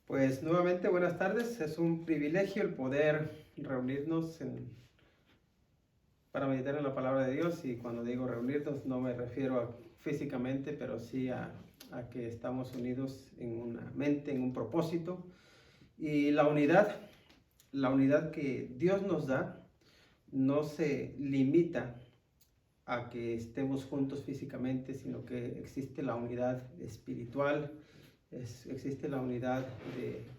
Pues nuevamente buenas tardes, es un privilegio el poder reunirnos para meditar en la palabra de Dios, y cuando digo reunirnos no me refiero físicamente, pero sí a que estamos unidos en una mente, en un propósito, y la unidad que Dios nos da no se limita a que estemos juntos físicamente, sino que existe la unidad espiritual, existe la unidad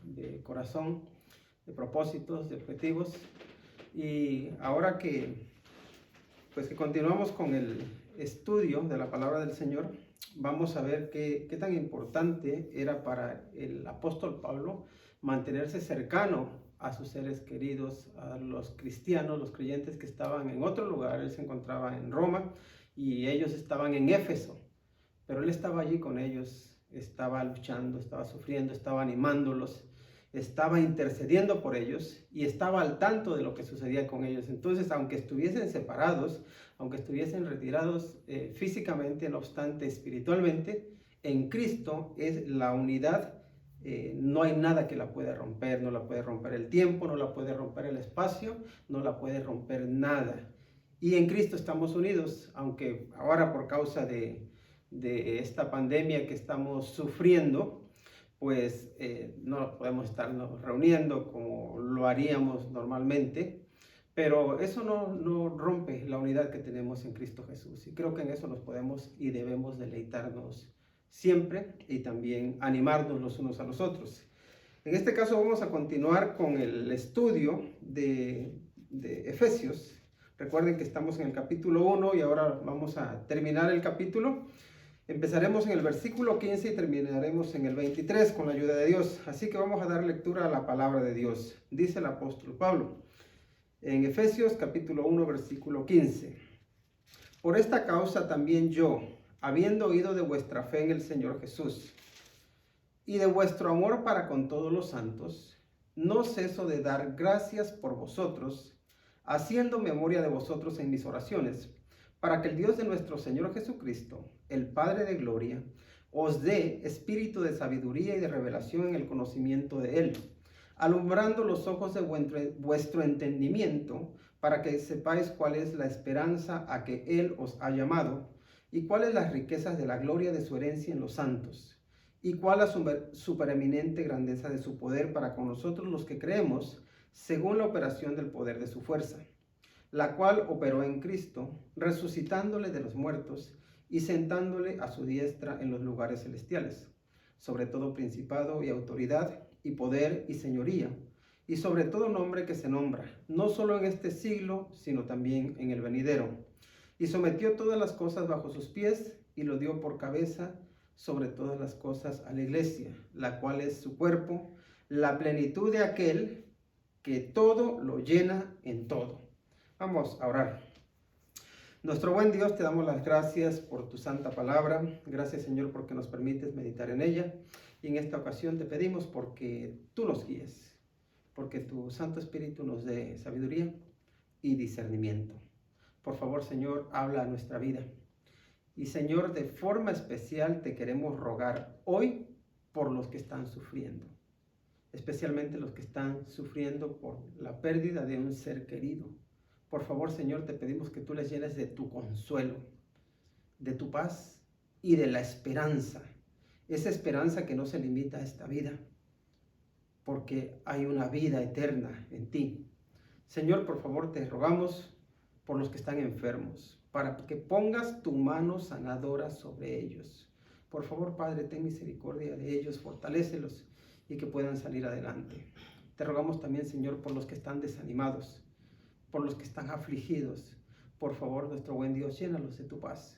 de corazón, de propósitos, de objetivos. Y ahora que continuamos con el estudio de la palabra del Señor, vamos a ver qué tan importante era para el apóstol Pablo mantenerse cercano a sus seres queridos, a los cristianos, los creyentes que estaban en otro lugar. Él se encontraba en Roma y ellos estaban en Éfeso, pero él estaba allí con ellos, estaba luchando, estaba sufriendo, estaba animándolos, estaba intercediendo por ellos y estaba al tanto de lo que sucedía con ellos. Entonces, aunque estuviesen separados, aunque estuviesen retirados físicamente, no obstante, espiritualmente, en Cristo es la unidad. No hay nada que la pueda romper, no la puede romper el tiempo, no la puede romper el espacio, no la puede romper nada. Y en Cristo estamos unidos, aunque ahora por causa de esta pandemia que estamos sufriendo, pues no podemos estarnos reuniendo como lo haríamos normalmente, pero eso no rompe la unidad que tenemos en Cristo Jesús, y creo que en eso nos podemos y debemos deleitarnos siempre, y también animarnos los unos a los otros. En este caso vamos a continuar con el estudio de Efesios. Recuerden que estamos en el capítulo 1 y ahora vamos a terminar el capítulo. Empezaremos en el versículo 15 y terminaremos en el 23 con la ayuda de Dios. Así que vamos a dar lectura a la palabra de Dios. Dice el apóstol Pablo en Efesios capítulo 1 versículo 15: Por esta causa también yo, habiendo oído de vuestra fe en el Señor Jesús y de vuestro amor para con todos los santos, no ceso de dar gracias por vosotros, haciendo memoria de vosotros en mis oraciones, para que el Dios de nuestro Señor Jesucristo, el Padre de gloria, os dé espíritu de sabiduría y de revelación en el conocimiento de Él, alumbrando los ojos de vuestro entendimiento, para que sepáis cuál es la esperanza a que Él os ha llamado, y cuáles las riquezas de la gloria de su herencia en los santos, y cuál la supereminente grandeza de su poder para con nosotros los que creemos, según la operación del poder de su fuerza, la cual operó en Cristo, resucitándole de los muertos y sentándole a su diestra en los lugares celestiales, sobre todo principado y autoridad y poder y señoría, y sobre todo nombre que se nombra, no solo en este siglo, sino también en el venidero. Y sometió todas las cosas bajo sus pies y lo dio por cabeza sobre todas las cosas a la iglesia, la cual es su cuerpo, la plenitud de aquel que todo lo llena en todo. Vamos a orar. Nuestro buen Dios, te damos las gracias por tu santa palabra. Gracias, Señor, porque nos permites meditar en ella. Y en esta ocasión te pedimos porque tú nos guíes, porque tu Santo Espíritu nos dé sabiduría y discernimiento. Por favor, Señor, habla a nuestra vida. Y, Señor, de forma especial te queremos rogar hoy por los que están sufriendo, especialmente los que están sufriendo por la pérdida de un ser querido. Por favor, Señor, te pedimos que tú les llenes de tu consuelo, de tu paz y de la esperanza. Esa esperanza que no se limita a esta vida, porque hay una vida eterna en ti. Señor, por favor, te rogamos por los que están enfermos, para que pongas tu mano sanadora sobre ellos. Por favor, Padre, ten misericordia de ellos, fortalécelos y que puedan salir adelante. Te rogamos también, Señor, por los que están desanimados, por los que están afligidos. Por favor, nuestro buen Dios, llénalos de tu paz.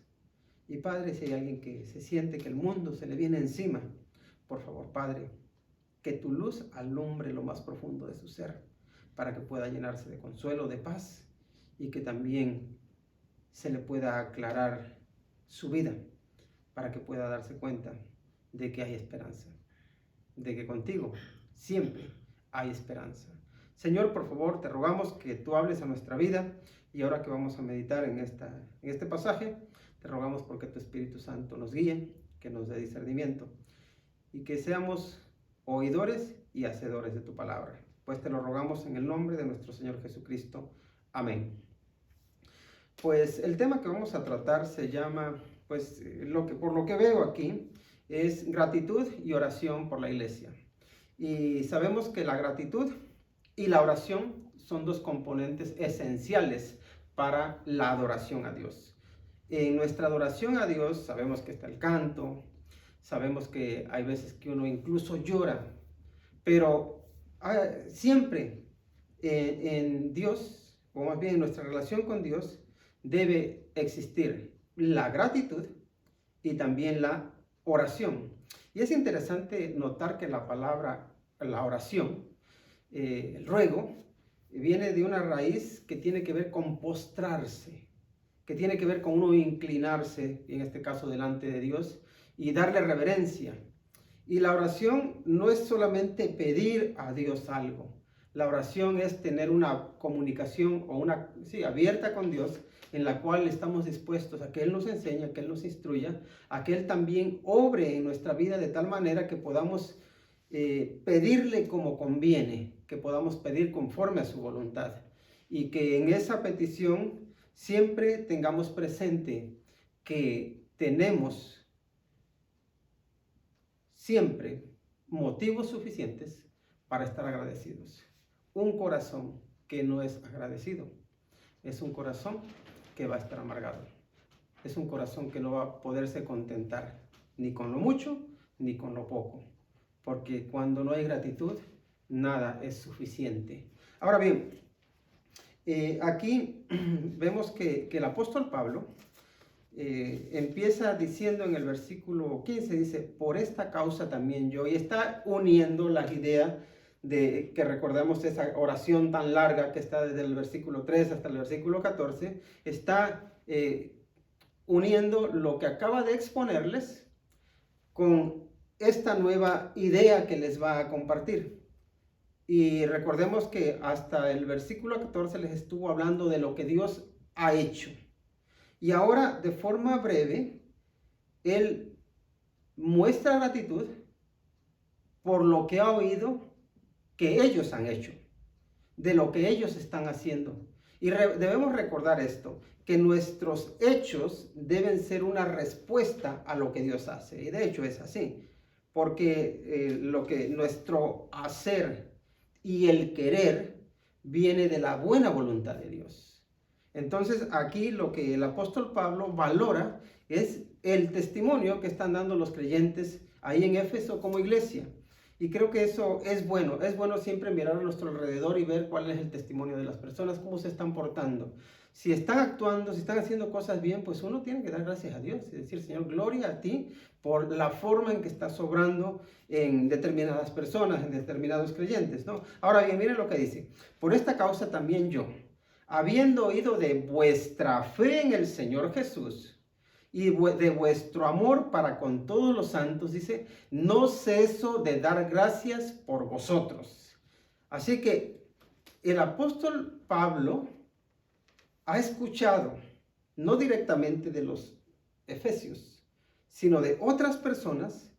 Y, Padre, si hay alguien que se siente que el mundo se le viene encima, por favor, Padre, que tu luz alumbre lo más profundo de su ser, para que pueda llenarse de consuelo, de paz, y que también se le pueda aclarar su vida, para que pueda darse cuenta de que hay esperanza, de que contigo siempre hay esperanza. Señor, por favor, te rogamos que tú hables a nuestra vida, y ahora que vamos a meditar en este pasaje, te rogamos porque tu Espíritu Santo nos guíe, que nos dé discernimiento, y que seamos oidores y hacedores de tu palabra. Pues te lo rogamos en el nombre de nuestro Señor Jesucristo. Amén. Pues el tema que vamos a tratar se llama, pues por lo que veo aquí, es gratitud y oración por la iglesia. Y sabemos que la gratitud y la oración son dos componentes esenciales para la adoración a Dios. En nuestra adoración a Dios sabemos que está el canto, sabemos que hay veces que uno incluso llora, pero siempre en Dios, o más bien en nuestra relación con Dios, debe existir la gratitud y también la oración. Y es interesante notar que la palabra, la oración, el ruego, viene de una raíz que tiene que ver con postrarse, que tiene que ver con uno inclinarse, en este caso delante de Dios, y darle reverencia. Y la oración no es solamente pedir a Dios algo. La oración es tener una comunicación abierta con Dios, en la cual estamos dispuestos a que Él nos enseñe, a que Él nos instruya, a que Él también obre en nuestra vida de tal manera que podamos pedirle como conviene, que podamos pedir conforme a su voluntad. Y que en esa petición siempre tengamos presente que tenemos siempre motivos suficientes para estar agradecidos. Un corazón que no es agradecido es un corazón que va a estar amargado. Es un corazón que no va a poderse contentar ni con lo mucho ni con lo poco. Porque cuando no hay gratitud, nada es suficiente. Ahora bien, aquí vemos que el apóstol Pablo empieza diciendo en el versículo 15, dice, por esta causa también yo, y está uniendo las ideas de que recordemos esa oración tan larga que está desde el versículo 3 hasta el versículo 14, está uniendo lo que acaba de exponerles con esta nueva idea que les va a compartir. Y recordemos que hasta el versículo 14 les estuvo hablando de lo que Dios ha hecho. Y ahora, de forma breve, él muestra gratitud por lo que ha oído que ellos han hecho, de lo que ellos están haciendo. Y debemos recordar esto, que nuestros hechos deben ser una respuesta a lo que Dios hace. Y de hecho es así, porque nuestro hacer y el querer viene de la buena voluntad de Dios. Entonces aquí lo que el apóstol Pablo valora es el testimonio que están dando los creyentes ahí en Éfeso como iglesia. Y creo que eso es bueno siempre mirar a nuestro alrededor y ver cuál es el testimonio de las personas, cómo se están portando. Si están actuando, si están haciendo cosas bien, pues uno tiene que dar gracias a Dios y decir, Señor, gloria a ti por la forma en que estás obrando en determinadas personas, en determinados creyentes, ¿no? Ahora bien, miren lo que dice, por esta causa también yo, habiendo oído de vuestra fe en el Señor Jesús y de vuestro amor para con todos los santos, dice, no ceso de dar gracias por vosotros. Así que el apóstol Pablo ha escuchado, no directamente de los efesios, sino de otras personas,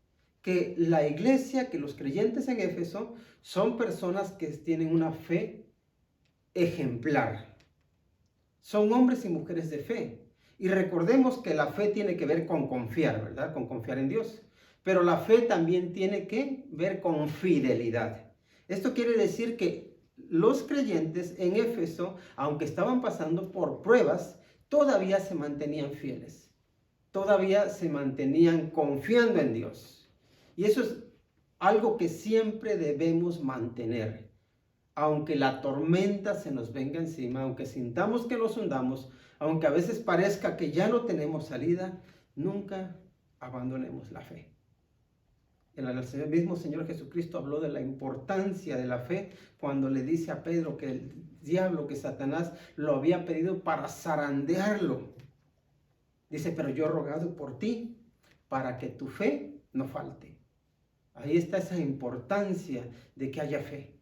que la iglesia, que los creyentes en Éfeso son personas que tienen una fe ejemplar. Son hombres y mujeres de fe. Y recordemos que la fe tiene que ver con confiar, ¿verdad? Con confiar en Dios. Pero la fe también tiene que ver con fidelidad. Esto quiere decir que los creyentes en Éfeso, aunque estaban pasando por pruebas, todavía se mantenían fieles. Todavía se mantenían confiando en Dios. Y eso es algo que siempre debemos mantener. Aunque la tormenta se nos venga encima, aunque sintamos que nos hundamos, aunque a veces parezca que ya no tenemos salida, nunca abandonemos la fe. El mismo Señor Jesucristo habló de la importancia de la fe cuando le dice a Pedro que el diablo, que Satanás lo había pedido para zarandearlo. Dice, pero yo he rogado por ti para que tu fe no falte. Ahí está esa importancia de que haya fe,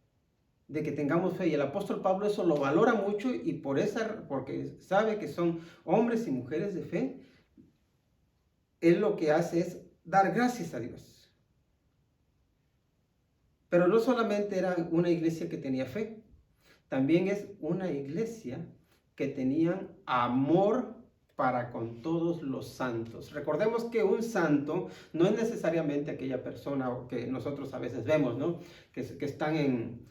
de que tengamos fe. Y el apóstol Pablo eso lo valora mucho y porque sabe que son hombres y mujeres de fe, él lo que hace es dar gracias a Dios. Pero no solamente era una iglesia que tenía fe, también es una iglesia que tenían amor para con todos los santos. Recordemos que un santo no es necesariamente aquella persona que nosotros a veces vemos, ¿no? Que están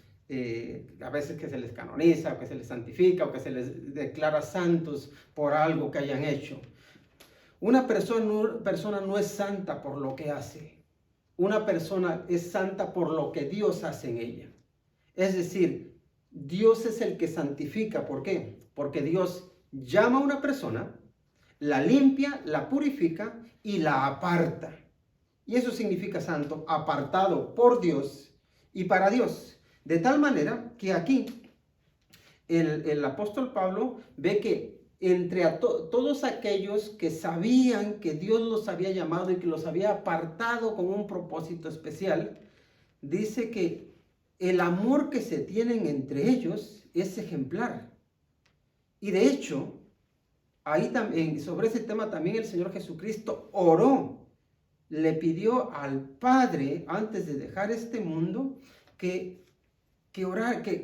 a veces que se les canoniza, o que se les santifica, o que se les declara santos por algo que hayan hecho. Una persona no es santa por lo que hace. Una persona es santa por lo que Dios hace en ella. Es decir, Dios es el que santifica. ¿Por qué? Porque Dios llama a una persona, la limpia, la purifica y la aparta. Y eso significa santo, apartado por Dios y para Dios. De tal manera que aquí el apóstol Pablo ve que entre todos aquellos que sabían que Dios los había llamado y que los había apartado con un propósito especial, dice que el amor que se tienen entre ellos es ejemplar. Y de hecho, ahí también, sobre ese tema también el Señor Jesucristo oró, le pidió al Padre antes de dejar este mundo que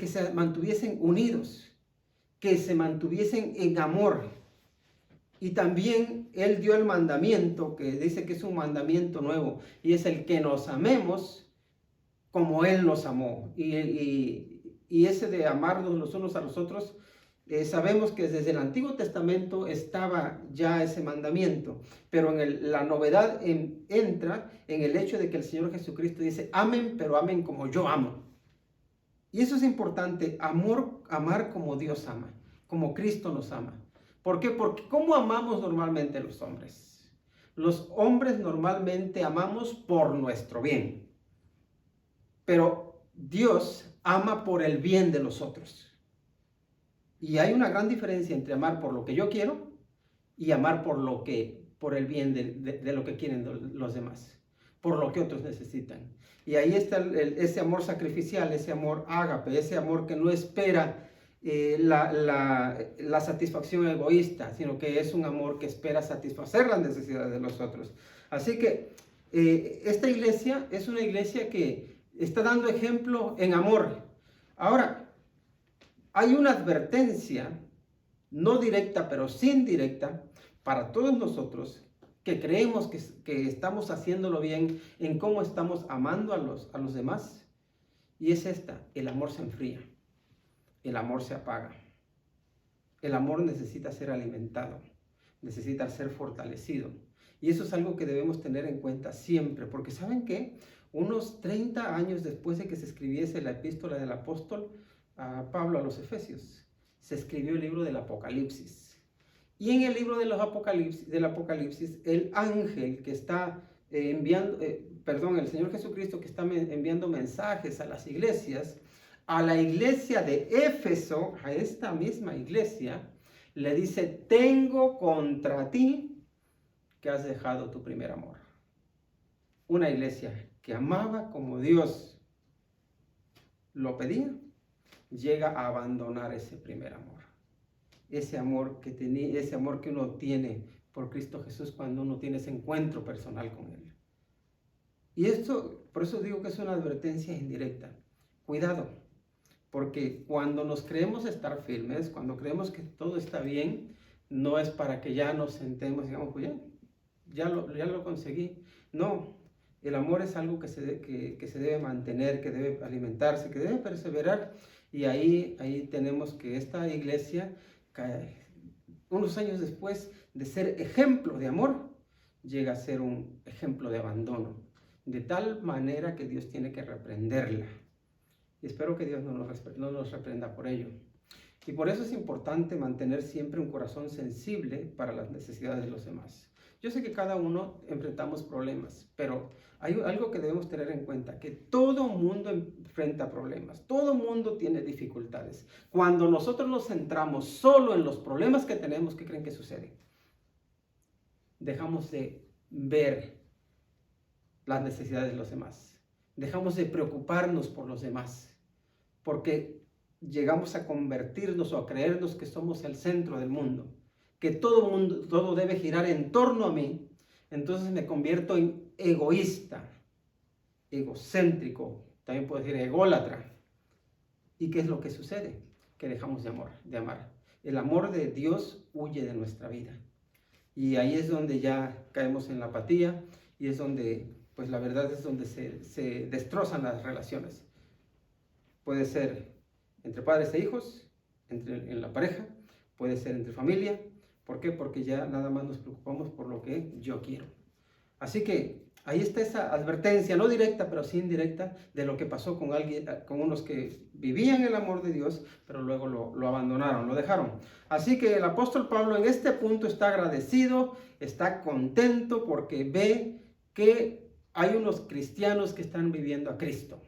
se mantuviesen unidos, que se mantuviesen en amor. Y también Él dio el mandamiento, que dice que es un mandamiento nuevo, y es el que nos amemos como Él nos amó. Y ese de amarnos los unos a los otros, sabemos que desde el Antiguo Testamento estaba ya ese mandamiento, pero la novedad entra en el hecho de que el Señor Jesucristo dice, amen, pero amen como yo amo. Y eso es importante, amar como Dios ama, como Cristo nos ama. ¿Por qué? Porque ¿cómo amamos normalmente los hombres? Los hombres normalmente amamos por nuestro bien, pero Dios ama por el bien de los otros. Y hay una gran diferencia entre amar por lo que yo quiero y amar por el bien de lo que quieren los demás, por lo que otros necesitan. Y ahí está ese amor sacrificial, ese amor ágape, ese amor que no espera la satisfacción egoísta, sino que es un amor que espera satisfacer las necesidades de los otros. Así que esta iglesia es una iglesia que está dando ejemplo en amor. Ahora, hay una advertencia, no directa, pero sí indirecta, para todos nosotros que creemos que estamos haciéndolo bien en cómo estamos amando a los demás. Y es esta: el amor se enfría, el amor se apaga. El amor necesita ser alimentado, necesita ser fortalecido. Y eso es algo que debemos tener en cuenta siempre, porque ¿saben qué? Unos 30 años después de que se escribiese la epístola del apóstol Pablo a los Efesios, se escribió el libro del Apocalipsis. Y en el libro del Apocalipsis, el ángel que está el Señor Jesucristo que está enviando mensajes a las iglesias, a la iglesia de Éfeso, a esta misma iglesia, le dice, tengo contra ti que has dejado tu primer amor. Una iglesia que amaba como Dios lo pedía, llega a abandonar ese primer amor. Ese amor que uno tiene por Cristo Jesús cuando uno tiene ese encuentro personal con Él. Y esto, por eso digo que es una advertencia indirecta. Cuidado, porque cuando nos creemos estar firmes, cuando creemos que todo está bien, no es para que ya nos sentemos y digamos, pues ya lo conseguí. No, el amor es algo que se debe mantener, que debe alimentarse, que debe perseverar. Y ahí tenemos que esta iglesia, unos años después de ser ejemplo de amor, llega a ser un ejemplo de abandono, de tal manera que Dios tiene que reprenderla. Y espero que Dios no nos reprenda por ello. Y por eso es importante mantener siempre un corazón sensible para las necesidades de los demás. Yo sé que cada uno enfrentamos problemas, pero hay algo que debemos tener en cuenta, que todo mundo enfrenta problemas, todo mundo tiene dificultades. Cuando nosotros nos centramos solo en los problemas que tenemos, ¿qué creen que sucede? Dejamos de ver las necesidades de los demás, dejamos de preocuparnos por los demás, porque llegamos a convertirnos o a creernos que somos el centro del mundo, que todo debe girar en torno a mí. Entonces me convierto en egoísta, egocéntrico, también puedo decir ególatra. ¿Y qué es lo que sucede? Que dejamos de amar. El amor de Dios huye de nuestra vida. Y ahí es donde ya caemos en la apatía y es donde, pues la verdad es donde se destrozan las relaciones. Puede ser entre padres e hijos, en la pareja, puede ser entre familia. ¿Por qué? Porque ya nada más nos preocupamos por lo que yo quiero. Así que ahí está esa advertencia, no directa, pero sí indirecta, de lo que pasó con unos que vivían el amor de Dios, pero luego lo abandonaron, lo dejaron. Así que el apóstol Pablo en este punto está agradecido, está contento porque ve que hay unos cristianos que están viviendo a Cristo.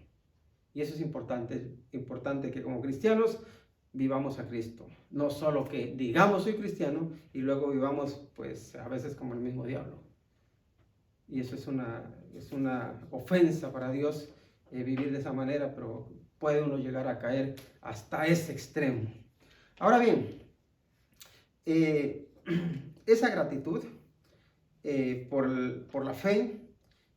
Y eso es importante que como cristianos vivamos a Cristo. No solo que digamos soy cristiano y luego vivamos pues a veces como el mismo diablo. Y eso es una ofensa para Dios vivir de esa manera, pero puede uno llegar a caer hasta ese extremo. Ahora bien, esa gratitud por la fe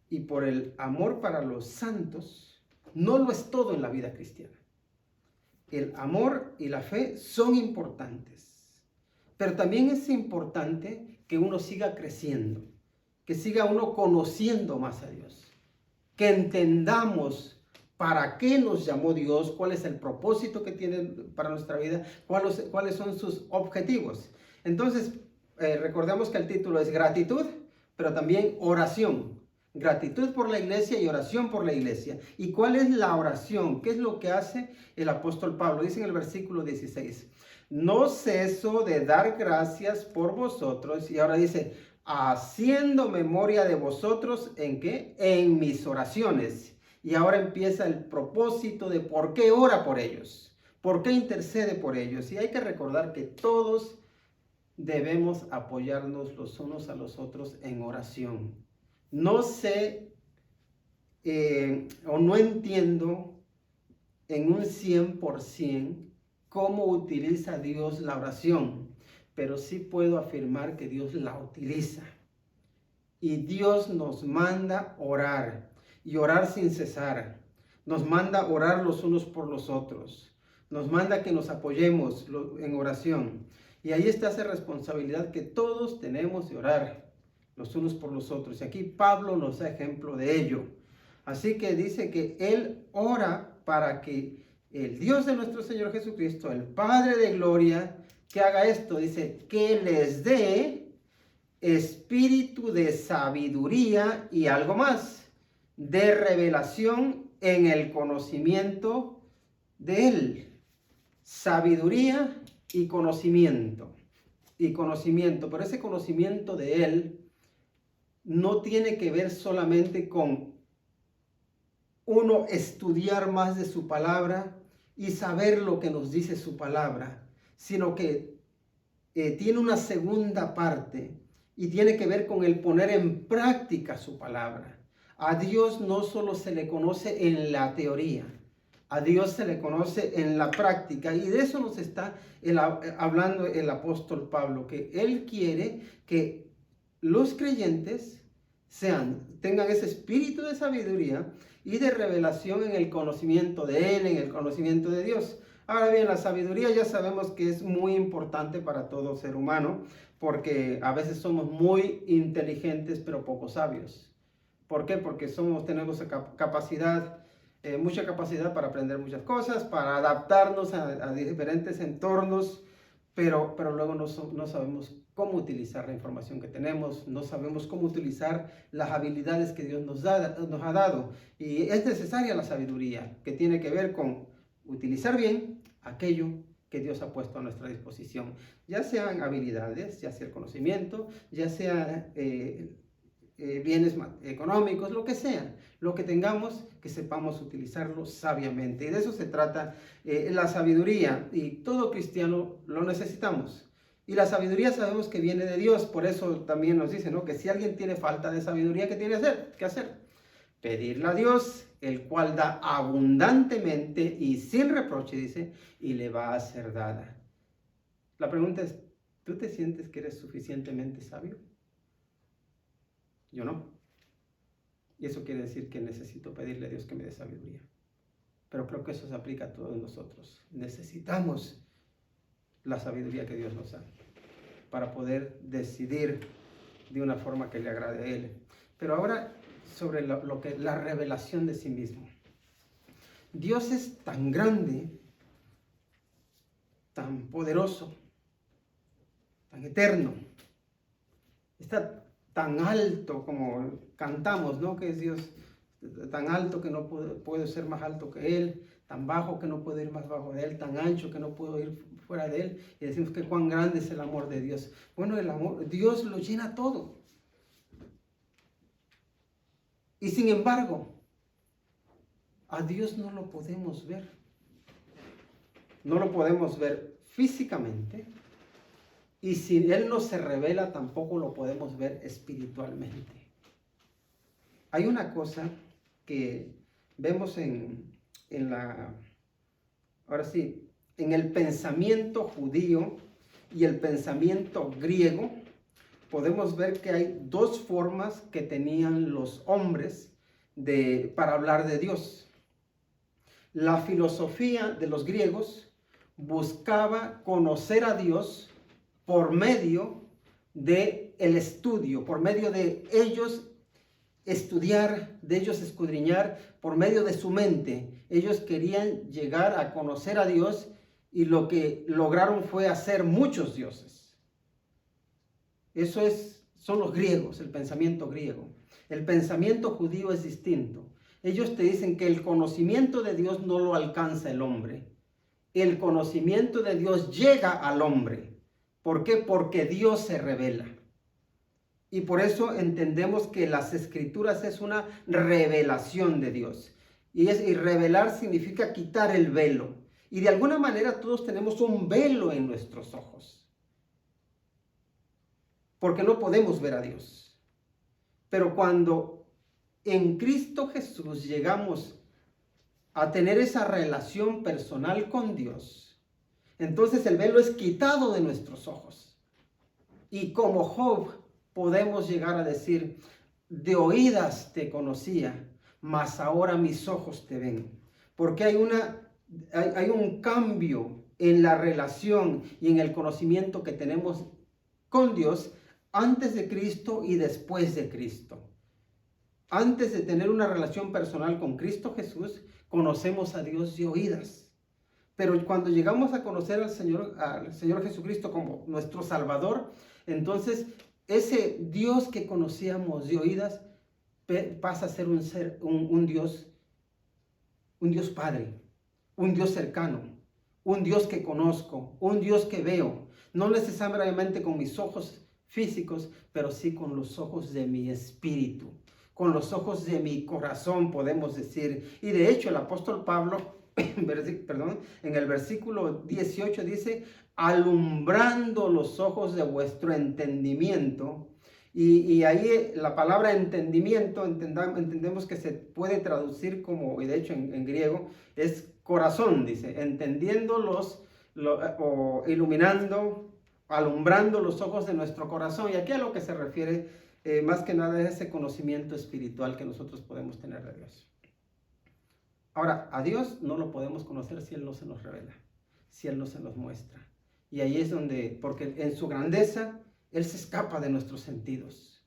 y por el amor para los santos no lo es todo en la vida cristiana. El amor y la fe son importantes, pero también es importante que uno siga creciendo, que siga uno conociendo más a Dios, que entendamos para qué nos llamó Dios, cuál es el propósito que tiene para nuestra vida, cuáles son sus objetivos. Entonces, recordemos que el título es gratitud, pero también oración. Gratitud por la iglesia y oración por la iglesia. ¿Y cuál es la oración? ¿Qué es lo que hace el apóstol Pablo? Dice en el versículo 16, no ceso de dar gracias por vosotros. Y ahora dice, haciendo memoria de vosotros, ¿en qué? En mis oraciones. Y ahora empieza el propósito de por qué ora por ellos, por qué intercede por ellos. Y hay que recordar que todos debemos apoyarnos los unos a los otros en oración. No sé o no entiendo en un 100% cómo utiliza Dios la oración, pero sí puedo afirmar que Dios la utiliza. Y Dios nos manda orar y orar sin cesar. Nos manda orar los unos por los otros. Nos manda que nos apoyemos en oración. Y ahí está esa responsabilidad que todos tenemos de orar los unos por los otros. Y aquí Pablo nos da ejemplo de ello. Así que dice que él ora para que el Dios de nuestro Señor Jesucristo, el Padre de gloria, que haga esto. Dice, que les dé espíritu de sabiduría y algo más, de revelación en el conocimiento de Él. Sabiduría y conocimiento. Pero ese conocimiento de Él no tiene que ver solamente con uno estudiar más de su palabra y saber lo que nos dice su palabra, sino que tiene una segunda parte y tiene que ver con el poner en práctica su palabra. A Dios no solo se le conoce en la teoría, a Dios se le conoce en la práctica, y de eso nos está hablando el apóstol Pablo, que él quiere que los creyentes tengan ese espíritu de sabiduría y de revelación en el conocimiento de Él, en el conocimiento de Dios. Ahora bien, la sabiduría ya sabemos que es muy importante para todo ser humano, porque a veces somos muy inteligentes pero poco sabios. ¿Por qué? Porque tenemos capacidad, mucha capacidad para aprender muchas cosas, para adaptarnos a diferentes entornos, pero luego no sabemos cómo utilizar la información que tenemos, no sabemos cómo utilizar las habilidades que Dios nos ha dado. Y es necesaria la sabiduría, que tiene que ver con utilizar bien aquello que Dios ha puesto a nuestra disposición, ya sean habilidades, ya sea el conocimiento, ya sea bienes económicos, lo que sea, lo que tengamos, que sepamos utilizarlo sabiamente. Y de eso se trata la sabiduría, y todo cristiano lo necesitamos. Y la sabiduría sabemos que viene de Dios, por eso también nos dice, ¿no?, que si alguien tiene falta de sabiduría, ¿qué tiene que hacer? Pedirle a Dios, el cual da abundantemente y sin reproche, dice, y le va a ser dada. La pregunta es, ¿tú te sientes que eres suficientemente sabio? Yo no. Y eso quiere decir que necesito pedirle a Dios que me dé sabiduría. Pero creo que eso se aplica a todos nosotros. Necesitamos la sabiduría que Dios nos da para poder decidir de una forma que le agrade a Él. Pero ahora sobre lo que la revelación de sí mismo. Dios es tan grande, tan poderoso, tan eterno, está tan alto como cantamos, ¿no? Que es Dios tan alto que no puede ser más alto que Él, tan bajo que no puedo ir más bajo de Él, tan ancho que no puedo ir fuera de Él, y decimos que cuán grande es el amor de Dios. Bueno, el amor, Dios lo llena todo. Y sin embargo, a Dios no lo podemos ver. No lo podemos ver físicamente, y si Él no se revela, tampoco lo podemos ver espiritualmente. Hay una cosa que vemos en el pensamiento judío y el pensamiento griego. Podemos ver que hay dos formas que tenían los hombres para hablar de Dios. La filosofía de los griegos buscaba conocer a Dios por medio del estudio, por medio de ellos estudiar, de ellos escudriñar, por medio de su mente. Ellos querían llegar a conocer a Dios y lo que lograron fue hacer muchos dioses. Eso son los griegos, el pensamiento griego. El pensamiento judío es distinto. Ellos te dicen que el conocimiento de Dios no lo alcanza el hombre. El conocimiento de Dios llega al hombre. ¿Por qué? Porque Dios se revela. Y por eso entendemos que las Escrituras es una revelación de Dios. Y revelar significa quitar el velo. Y de alguna manera todos tenemos un velo en nuestros ojos. Porque no podemos ver a Dios. Pero cuando en Cristo Jesús llegamos a tener esa relación personal con Dios, entonces el velo es quitado de nuestros ojos. Y como Job podemos llegar a decir, de oídas te conocía, mas ahora mis ojos te ven. Porque hay un cambio en la relación y en el conocimiento que tenemos con Dios antes de Cristo y después de Cristo. Antes de tener una relación personal con Cristo Jesús, conocemos a Dios de oídas. Pero cuando llegamos a conocer al Señor Jesucristo como nuestro Salvador, entonces ese Dios que conocíamos de oídas pasa a ser un Dios Padre, un Dios cercano, un Dios que conozco, un Dios que veo, no necesariamente con mis ojos físicos, pero sí con los ojos de mi espíritu, con los ojos de mi corazón, podemos decir. Y de hecho el apóstol Pablo, en el versículo 18 dice, alumbrando los ojos de vuestro entendimiento. Y ahí la palabra entendimiento, entendemos que se puede traducir como, y de hecho en griego, es corazón, dice, o iluminando, alumbrando los ojos de nuestro corazón. Y aquí a lo que se refiere, más que nada, es ese conocimiento espiritual que nosotros podemos tener de Dios. Ahora, a Dios no lo podemos conocer si Él no se nos revela, si Él no se nos muestra. Y ahí es porque en su grandeza, Él se escapa de nuestros sentidos.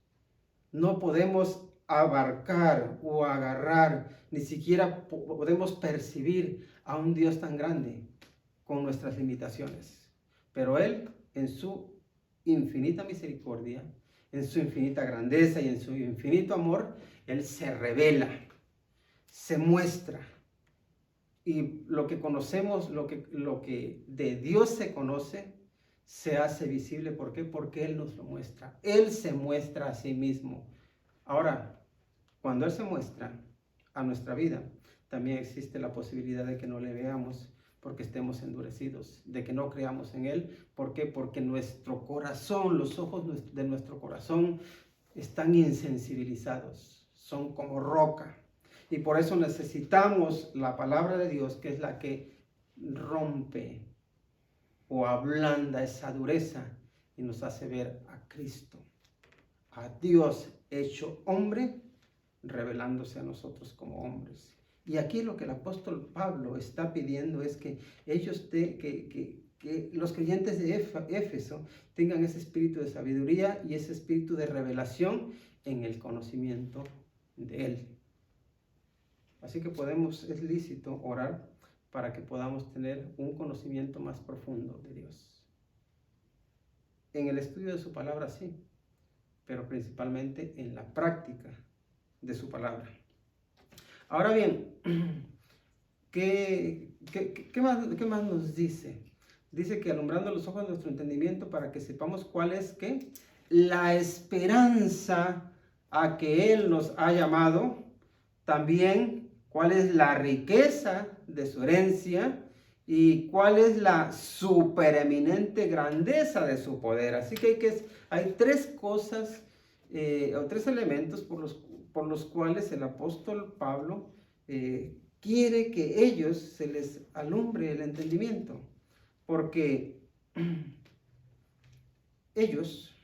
No podemos abarcar o agarrar, ni siquiera podemos percibir a un Dios tan grande con nuestras limitaciones. Pero Él, en su infinita misericordia, en su infinita grandeza y en su infinito amor, Él se revela, se muestra. Y lo que conocemos, lo que de Dios se conoce, se hace visible. ¿Por qué? Porque Él nos lo muestra. Él se muestra a sí mismo. Ahora, cuando Él se muestra a nuestra vida, también existe la posibilidad de que no le veamos porque estemos endurecidos, de que no creamos en Él. ¿Por qué? Porque nuestro corazón, los ojos de nuestro corazón están insensibilizados, son como roca. Y por eso necesitamos la palabra de Dios, que es la que rompe o ablanda esa dureza y nos hace ver a Cristo, a Dios hecho hombre, revelándose a nosotros como hombres. Y aquí lo que el apóstol Pablo está pidiendo es que ellos, que los creyentes de Éfeso tengan ese espíritu de sabiduría y ese espíritu de revelación en el conocimiento de Él. Así que es lícito orar para que podamos tener un conocimiento más profundo de Dios. En el estudio de su palabra sí, pero principalmente en la práctica de su palabra. Ahora bien, ¿qué más nos dice? Dice que alumbrando los ojos de nuestro entendimiento para que sepamos cuál es la esperanza a que Él nos ha llamado, también cuál es la riqueza de su herencia y cuál es la supereminente grandeza de su poder. Así que hay tres cosas o tres elementos por los cuales el apóstol Pablo quiere que ellos se les alumbre el entendimiento. Porque ellos,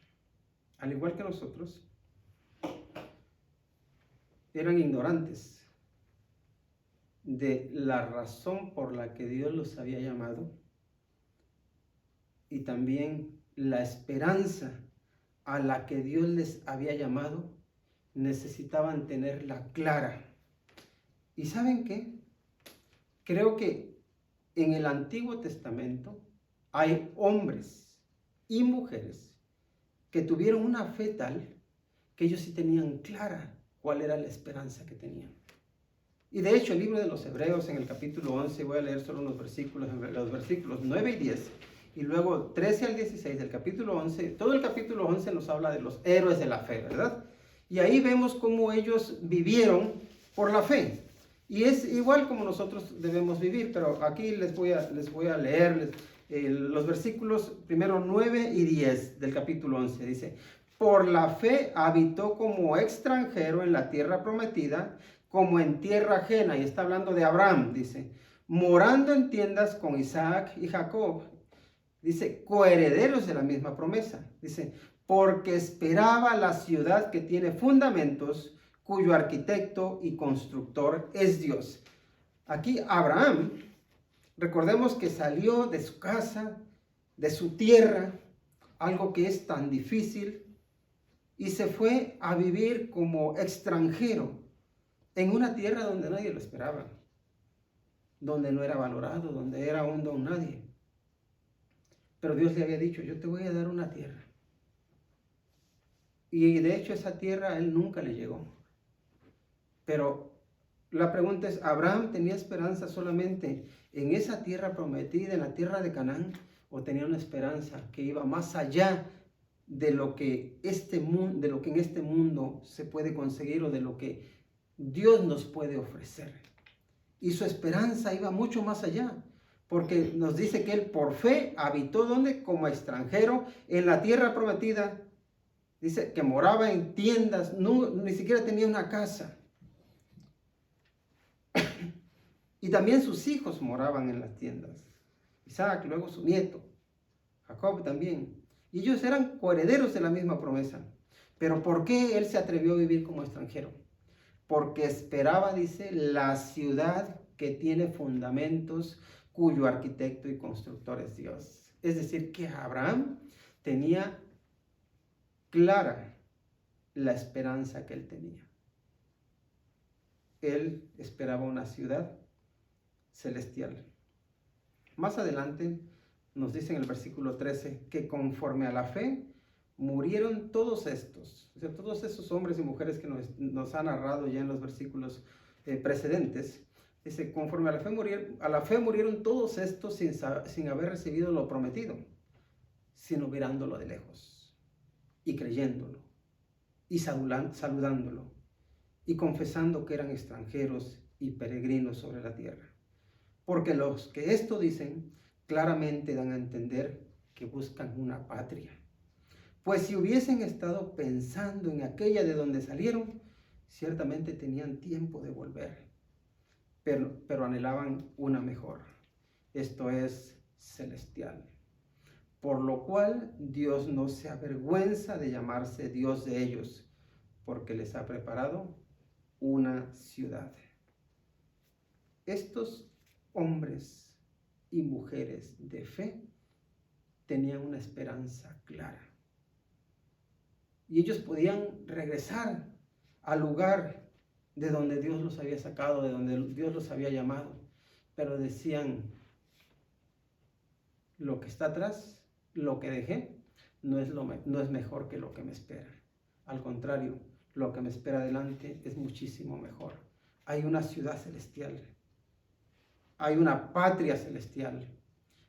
al igual que nosotros, eran ignorantes de la razón por la que Dios los había llamado y también la esperanza a la que Dios les había llamado, necesitaban tenerla clara. ¿Y saben qué? Creo que en el Antiguo Testamento hay hombres y mujeres que tuvieron una fe tal que ellos sí tenían clara cuál era la esperanza que tenían. Y de hecho el libro de los Hebreos en el capítulo 11, voy a leer solo los versículos 9 y 10, y luego 13 al 16 del capítulo 11, todo el capítulo 11 nos habla de los héroes de la fe, ¿verdad? Y ahí vemos cómo ellos vivieron por la fe. Y es igual como nosotros debemos vivir, pero aquí les voy a leer los versículos primero 9 y 10 del capítulo 11. Dice, por la fe habitó como extranjero en la tierra prometida, como en tierra ajena, y está hablando de Abraham, dice, morando en tiendas con Isaac y Jacob, dice, coherederos de la misma promesa, dice, porque esperaba la ciudad que tiene fundamentos, cuyo arquitecto y constructor es Dios. Aquí Abraham, recordemos que salió de su casa, de su tierra, algo que es tan difícil, y se fue a vivir como extranjero en una tierra donde nadie lo esperaba, donde no era valorado, donde era un don nadie. Pero Dios le había dicho, yo te voy a dar una tierra. Y de hecho esa tierra a él nunca le llegó. Pero la pregunta es, ¿Abraham tenía esperanza solamente en esa tierra prometida, en la tierra de Canaán? ¿O tenía una esperanza que iba más allá de lo que en este mundo se puede conseguir o de lo que Dios nos puede ofrecer? Y su esperanza iba mucho más allá, porque nos dice que él por fe habitó ¿dónde? Como extranjero en la tierra prometida. Dice que moraba en tiendas, ni siquiera tenía una casa. Y también sus hijos moraban en las tiendas. Isaac, luego su nieto, Jacob también. Y ellos eran coherederos de la misma promesa. Pero ¿por qué él se atrevió a vivir como extranjero? Porque esperaba, dice, la ciudad que tiene fundamentos, cuyo arquitecto y constructor es Dios. Es decir, que Abraham tenía clara la esperanza que él tenía. Él esperaba una ciudad celestial. Más adelante nos dice en el versículo 13 que conforme a la fe murieron todos estos, o sea, todos esos hombres y mujeres que nos han narrado ya en los versículos precedentes. Dice, conforme a la fe murieron todos estos sin haber recibido lo prometido, sino mirándolo de lejos y creyéndolo y saludándolo y confesando que eran extranjeros y peregrinos sobre la tierra. Porque los que esto dicen claramente dan a entender que buscan una patria. Pues si hubiesen estado pensando en aquella de donde salieron, ciertamente tenían tiempo de volver, pero anhelaban una mejor, esto es celestial. Por lo cual Dios no se avergüenza de llamarse Dios de ellos, porque les ha preparado una ciudad. estos hombres y mujeres de fe tenían una esperanza clara. Y ellos podían regresar al lugar de donde Dios los había sacado, de donde Dios los había llamado. Pero decían, lo que está atrás, lo que dejé, no es mejor que lo que me espera. Al contrario, lo que me espera adelante es muchísimo mejor. Hay una ciudad celestial, hay una patria celestial,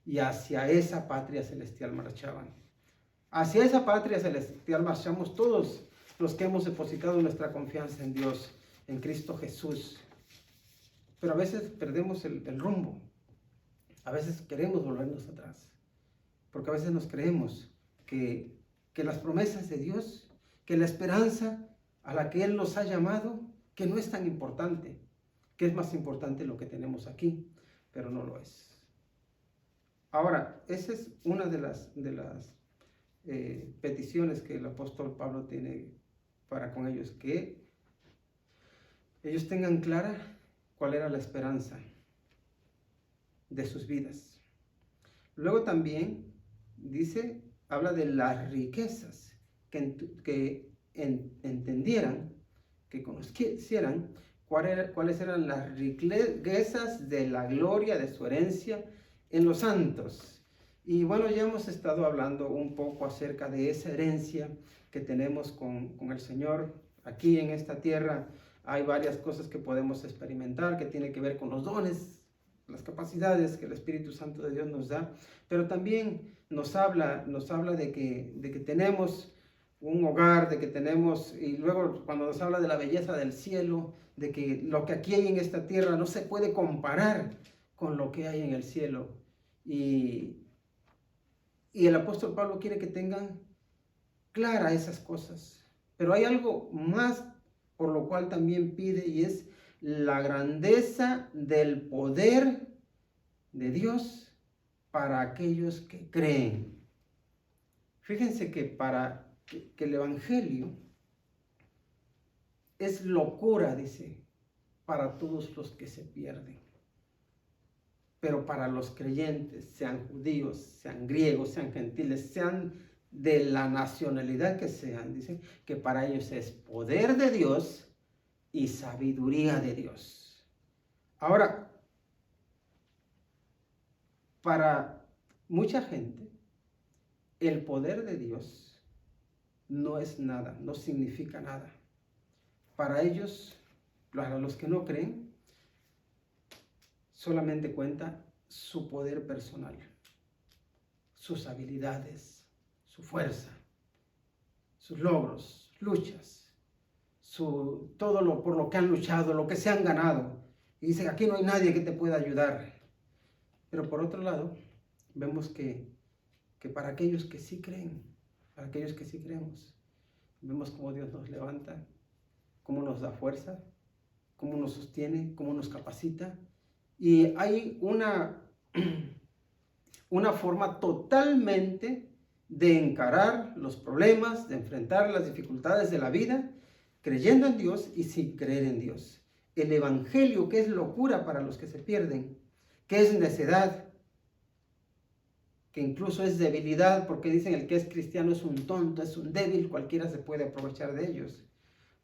y hacia esa patria celestial marchaban. Hacia esa patria celestial marchamos todos los que hemos depositado nuestra confianza en Dios, en Cristo Jesús. Pero a veces perdemos el rumbo. A veces queremos volvernos atrás. Porque a veces nos creemos que las promesas de Dios, que la esperanza a la que Él nos ha llamado, que no es tan importante, que es más importante lo que tenemos aquí, pero no lo es. Ahora, esa es una de las peticiones que el apóstol Pablo tiene para con ellos, que ellos tengan clara cuál era la esperanza de sus vidas. Luego también dice, habla de las riquezas, que entendieran, que conocieran cuáles eran las riquezas de la gloria de su herencia en los santos. Y bueno, ya hemos estado hablando un poco acerca de esa herencia que tenemos con el Señor. Aquí en esta tierra hay varias cosas que podemos experimentar, que tiene que ver con los dones, las capacidades que el Espíritu Santo de Dios nos da, pero también nos habla de que tenemos un hogar, de que tenemos, y luego cuando nos habla de la belleza del cielo, de que lo que aquí hay en esta tierra no se puede comparar con lo que hay en el cielo. Y el apóstol Pablo quiere que tengan claras esas cosas. Pero hay algo más por lo cual también pide, y es la grandeza del poder de Dios para aquellos que creen. Fíjense que que el Evangelio es locura, dice, para todos los que se pierden. Pero para los creyentes, sean judíos, sean griegos, sean gentiles, sean de la nacionalidad que sean, dice que para ellos es poder de Dios y sabiduría de Dios. Ahora, para mucha gente, el poder de Dios no es nada, no significa nada. Para ellos, para los que no creen, solamente cuenta su poder personal, sus habilidades, su fuerza, sus logros, luchas, todo por lo que han luchado, lo que se han ganado. Y dice, aquí no hay nadie que te pueda ayudar. Pero por otro lado, vemos que para aquellos que sí creen, para aquellos que sí creemos, vemos cómo Dios nos levanta, cómo nos da fuerza, cómo nos sostiene, cómo nos capacita. Y hay una forma totalmente de encarar los problemas, de enfrentar las dificultades de la vida, creyendo en Dios y sin creer en Dios. El Evangelio, que es locura para los que se pierden, que es necedad, que incluso es debilidad, porque dicen el que es cristiano es un tonto, es un débil, cualquiera se puede aprovechar de ellos.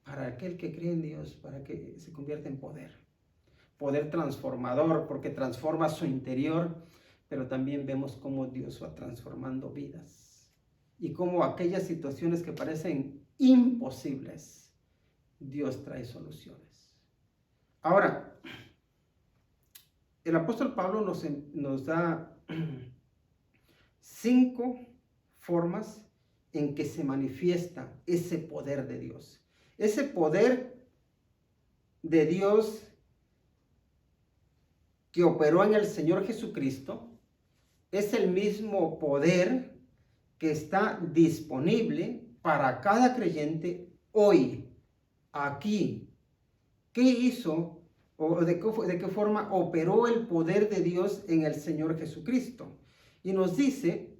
Para aquel que cree en Dios, para que se convierta en poder transformador, porque transforma su interior, pero también vemos cómo Dios va transformando vidas y cómo aquellas situaciones que parecen imposibles, Dios trae soluciones. Ahora, el apóstol Pablo nos da 5 formas en que se manifiesta ese poder de Dios. Ese poder de Dios que operó en el Señor Jesucristo es el mismo poder que está disponible para cada creyente hoy, aquí. ¿Qué hizo o de qué forma operó el poder de Dios en el Señor Jesucristo? Y nos dice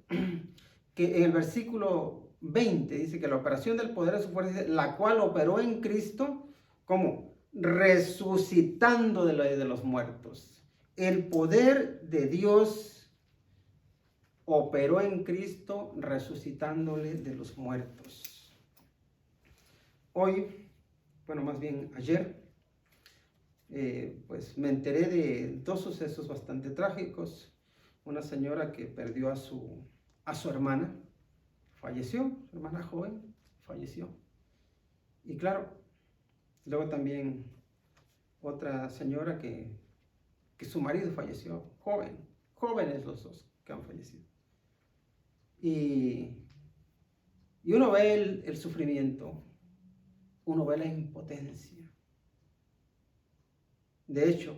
que en el versículo 20 dice que la operación del poder de su fuerza, la cual operó en Cristo, ¿cómo? resucitando de los muertos. El poder de Dios operó en Cristo resucitándole de los muertos. Hoy, bueno, más bien ayer, pues me enteré de dos sucesos bastante trágicos. Una señora que perdió a su hermana, falleció, su hermana joven, falleció. Y claro, luego también otra señora que su marido falleció, jóvenes los dos que han fallecido. Y uno ve el sufrimiento, uno ve la impotencia. De hecho,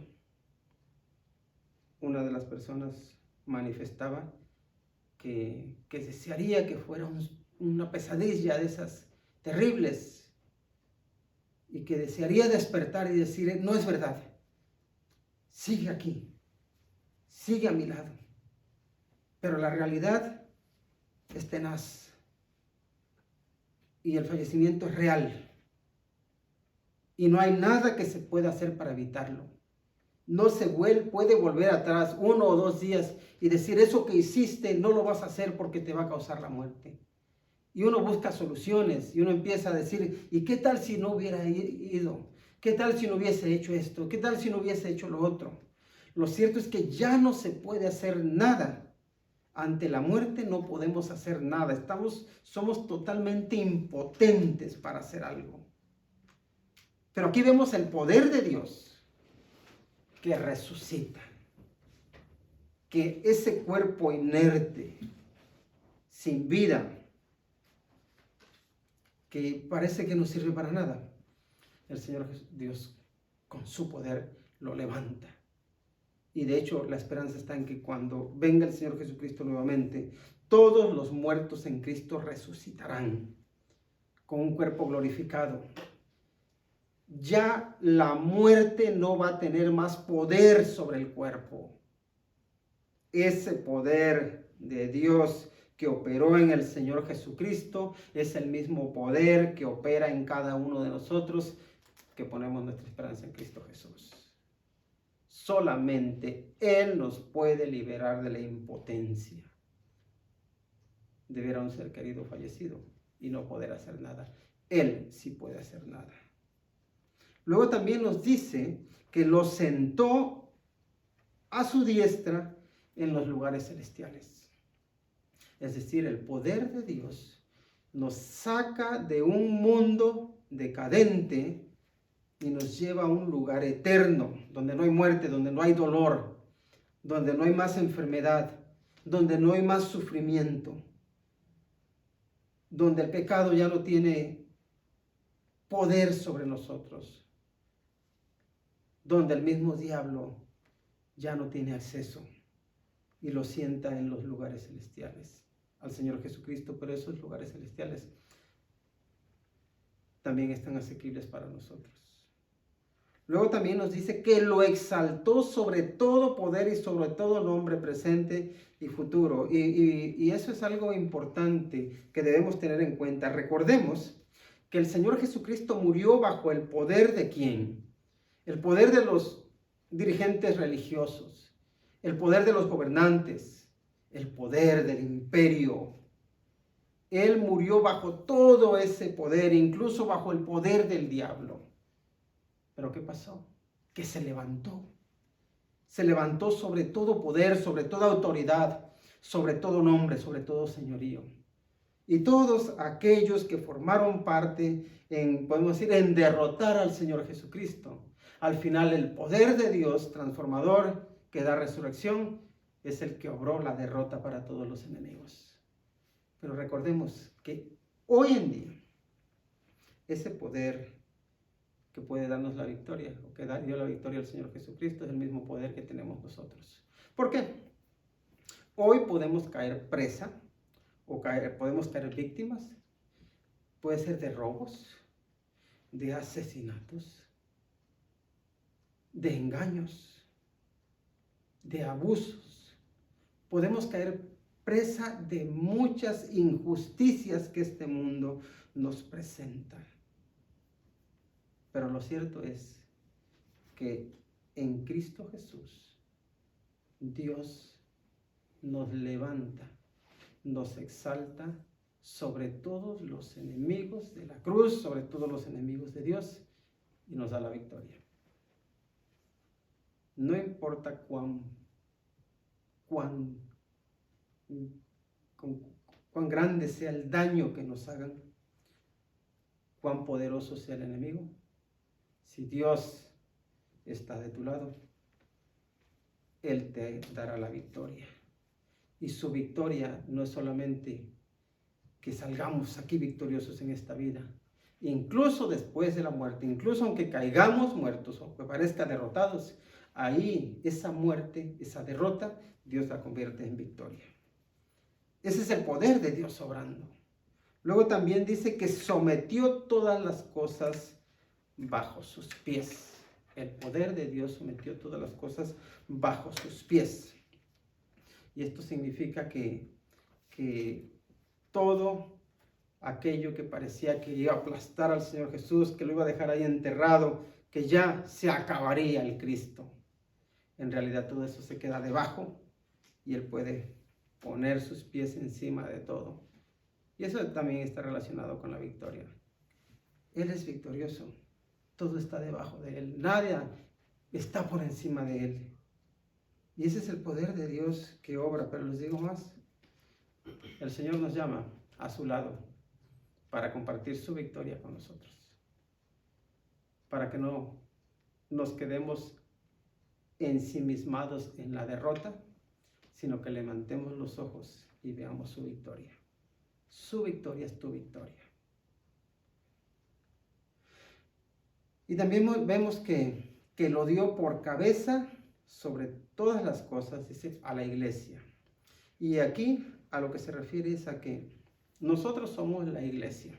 una de las personas manifestaba que desearía que fuera una pesadilla de esas terribles y que desearía despertar y decir, no es verdad, sigue aquí, sigue a mi lado. Pero la realidad es tenaz y el fallecimiento es real y no hay nada que se pueda hacer para evitarlo. No se puede volver atrás 1 o 2 días y decir eso que hiciste no lo vas a hacer porque te va a causar la muerte. Y uno busca soluciones y uno empieza a decir, ¿y qué tal si no hubiera ido? ¿Qué tal si no hubiese hecho esto? ¿Qué tal si no hubiese hecho lo otro? Lo cierto es que ya no se puede hacer nada. Ante la muerte no podemos hacer nada. Somos totalmente impotentes para hacer algo. Pero aquí vemos el poder de Dios que resucita. Que ese cuerpo inerte, sin vida, que parece que no sirve para nada, el Señor Dios con su poder lo levanta. Y de hecho la esperanza está en que cuando venga el Señor Jesucristo nuevamente, todos los muertos en Cristo resucitarán con un cuerpo glorificado. Ya la muerte no va a tener más poder sobre el cuerpo. Ese poder de Dios que operó en el Señor Jesucristo es el mismo poder que opera en cada uno de nosotros que ponemos nuestra esperanza en Cristo Jesús. Solamente Él nos puede liberar de la impotencia de ver a un ser querido fallecido y no poder hacer nada. Él sí puede hacer nada. Luego también nos dice que lo sentó a su diestra en los lugares celestiales. Es decir, el poder de Dios nos saca de un mundo decadente y nos lleva a un lugar eterno, donde no hay muerte, donde no hay dolor, donde no hay más enfermedad, donde no hay más sufrimiento, donde el pecado ya no tiene poder sobre nosotros, donde el mismo diablo ya no tiene acceso y lo sienta en los lugares celestiales al Señor Jesucristo. Pero esos lugares celestiales también están asequibles para nosotros. Luego también nos dice que lo exaltó sobre todo poder y sobre todo nombre presente y futuro. Y eso es algo importante que debemos tener en cuenta. Recordemos que el Señor Jesucristo murió bajo el poder de ¿quién? El poder de los dirigentes religiosos, el poder de los gobernantes, el poder del imperio. Él murió bajo todo ese poder, incluso bajo el poder del diablo. ¿Pero qué pasó? Que se levantó. Se levantó sobre todo poder, sobre toda autoridad, sobre todo nombre, sobre todo señorío. Y todos aquellos que formaron parte podemos decir, en derrotar al Señor Jesucristo. Al final el poder de Dios transformador que da resurrección es el que obró la derrota para todos los enemigos. Pero recordemos que hoy en día ese poder que puede darnos la victoria, o que dio la victoria al Señor Jesucristo, es el mismo poder que tenemos nosotros. ¿Por qué? Hoy podemos caer presa, o podemos caer víctimas, puede ser de robos, de asesinatos, de engaños, de abusos. Podemos caer presa de muchas injusticias que este mundo nos presenta. Pero lo cierto es que en Cristo Jesús Dios nos levanta, nos exalta sobre todos los enemigos de la cruz, sobre todos los enemigos de Dios, y nos da la victoria. No importa cuán grande sea el daño que nos hagan, cuán poderoso sea el enemigo, si Dios está de tu lado, Él te dará la victoria. Y su victoria no es solamente que salgamos aquí victoriosos en esta vida, incluso después de la muerte, incluso aunque caigamos muertos o que parezca derrotados, ahí esa muerte, esa derrota, Dios la convierte en victoria. Ese es el poder de Dios obrando. Luego también dice que sometió todas las cosas bajo sus pies. El poder de Dios sometió todas las cosas bajo sus pies. Y esto significa que todo aquello que parecía que iba a aplastar al Señor Jesús, que lo iba a dejar ahí enterrado, que ya se acabaría el Cristo, en realidad todo eso se queda debajo y Él puede poner sus pies encima de todo. Y eso también está relacionado con la victoria. Él es victorioso, todo está debajo de Él, nada está por encima de Él. Y ese es el poder de Dios que obra. Pero les digo más, el Señor nos llama a su lado para compartir su victoria con nosotros, para que no nos quedemos ensimismados en la derrota, sino que levantemos los ojos y veamos su victoria. Su victoria es tu victoria. Y también vemos que lo dio por cabeza sobre todas las cosas, dice, a la iglesia. Y aquí a lo que se refiere es a que nosotros somos la iglesia.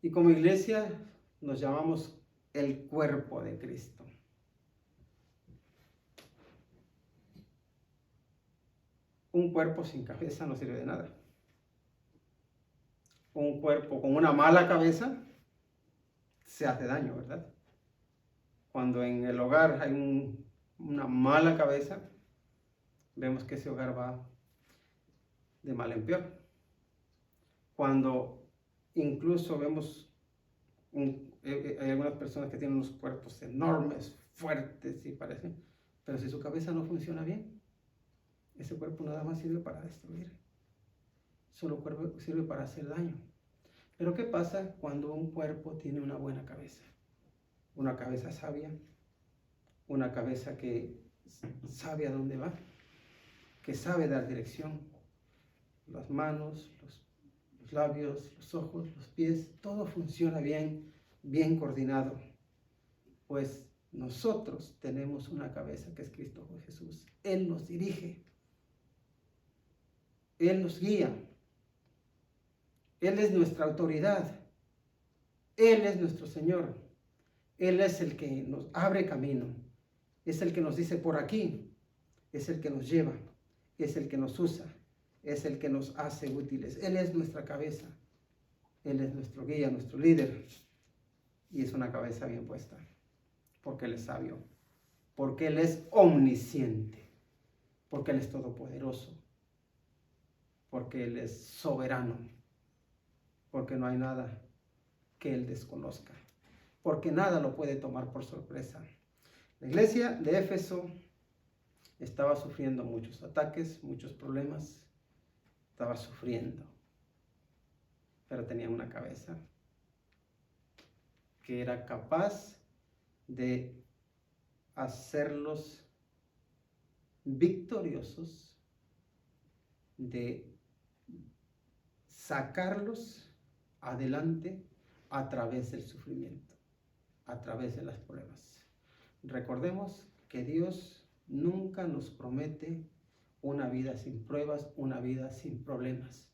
Y como iglesia nos llamamos el cuerpo de Cristo. Un cuerpo sin cabeza no sirve de nada. Un cuerpo con una mala cabeza se hace daño, ¿verdad? Cuando en el hogar hay una mala cabeza, vemos que ese hogar va de mal en peor. Cuando incluso vemos, hay algunas personas que tienen unos cuerpos enormes, fuertes y parecen, pero si su cabeza no funciona bien, ese cuerpo nada más sirve para destruir. Solo cuerpo sirve para hacer daño. Pero ¿qué pasa cuando un cuerpo tiene una buena cabeza? Una cabeza sabia, una cabeza que sabe a dónde va, que sabe dar dirección. Las manos, los labios, los ojos, los pies, todo funciona bien, bien coordinado. Pues nosotros tenemos una cabeza que es Cristo Jesús. Él nos dirige. Él nos guía. Él es nuestra autoridad. Él es nuestro Señor. Él es el que nos abre camino. Es el que nos dice por aquí. Es el que nos lleva. Es el que nos usa. Es el que nos hace útiles. Él es nuestra cabeza. Él es nuestro guía, nuestro líder. Y es una cabeza bien puesta. Porque Él es sabio. Porque Él es omnisciente. Porque Él es todopoderoso. Porque Él es soberano. Porque no hay nada que Él desconozca. Porque nada lo puede tomar por sorpresa. La iglesia de Éfeso estaba sufriendo muchos ataques, muchos problemas. Estaba sufriendo. Pero tenía una cabeza que era capaz de hacerlos victoriosos, de sacarlos adelante a través del sufrimiento, a través de las pruebas. Recordemos que Dios nunca nos promete una vida sin pruebas, una vida sin problemas,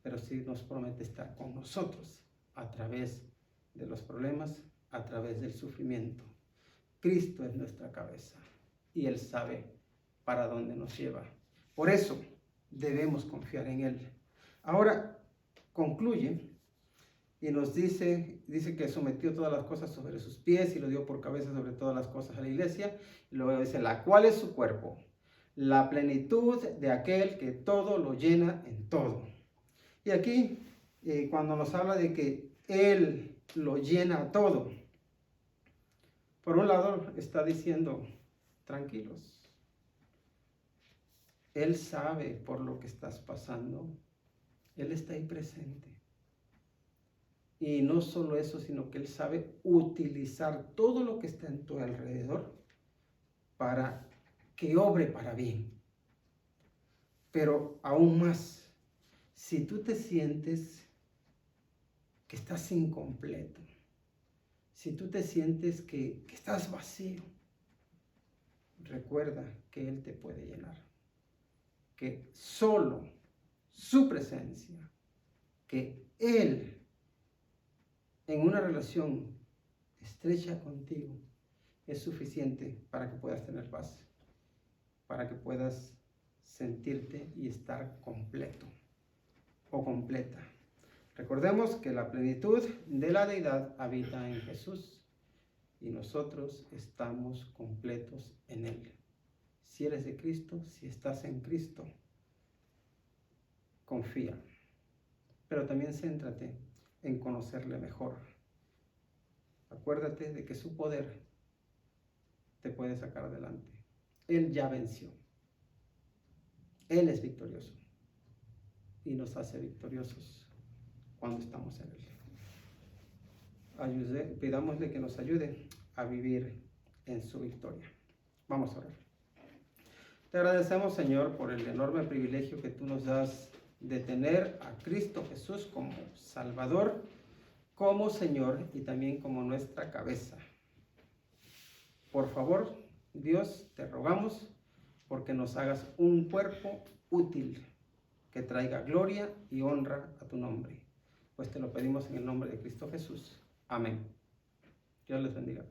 pero sí nos promete estar con nosotros a través de los problemas, a través del sufrimiento. Cristo es nuestra cabeza y Él sabe para dónde nos lleva. Por eso debemos confiar en Él. Ahora concluye y nos dice que sometió todas las cosas sobre sus pies y lo dio por cabeza sobre todas las cosas a la iglesia. Y luego dice, la cual es su cuerpo, la plenitud de aquel que todo lo llena en todo. Y aquí, cuando nos habla de que Él lo llena todo, por un lado está diciendo, tranquilos, Él sabe por lo que estás pasando, Él está ahí presente. Y no solo eso, sino que Él sabe utilizar todo lo que está en tu alrededor para que obre para bien. Pero aún más, si tú te sientes que estás incompleto, si tú te sientes que estás vacío, recuerda que Él te puede llenar. Que solo su presencia, que Él en una relación estrecha contigo es suficiente para que puedas tener paz, para que puedas sentirte y estar completo o completa. Recordemos que la plenitud de la deidad habita en Jesús y nosotros estamos completos en Él. Si eres de Cristo, si estás en Cristo, confía, pero también céntrate en conocerle mejor. Acuérdate de que su poder te puede sacar adelante. Él ya venció. Él es victorioso y nos hace victoriosos cuando estamos en Él. Pidámosle que nos ayude a vivir en su victoria. Vamos a orar. Te agradecemos, Señor, por el enorme privilegio que tú nos das de tener a Cristo Jesús como Salvador, como Señor y también como nuestra cabeza. Por favor, Dios, te rogamos porque nos hagas un cuerpo útil que traiga gloria y honra a tu nombre. Pues te lo pedimos en el nombre de Cristo Jesús. Amén. Dios les bendiga.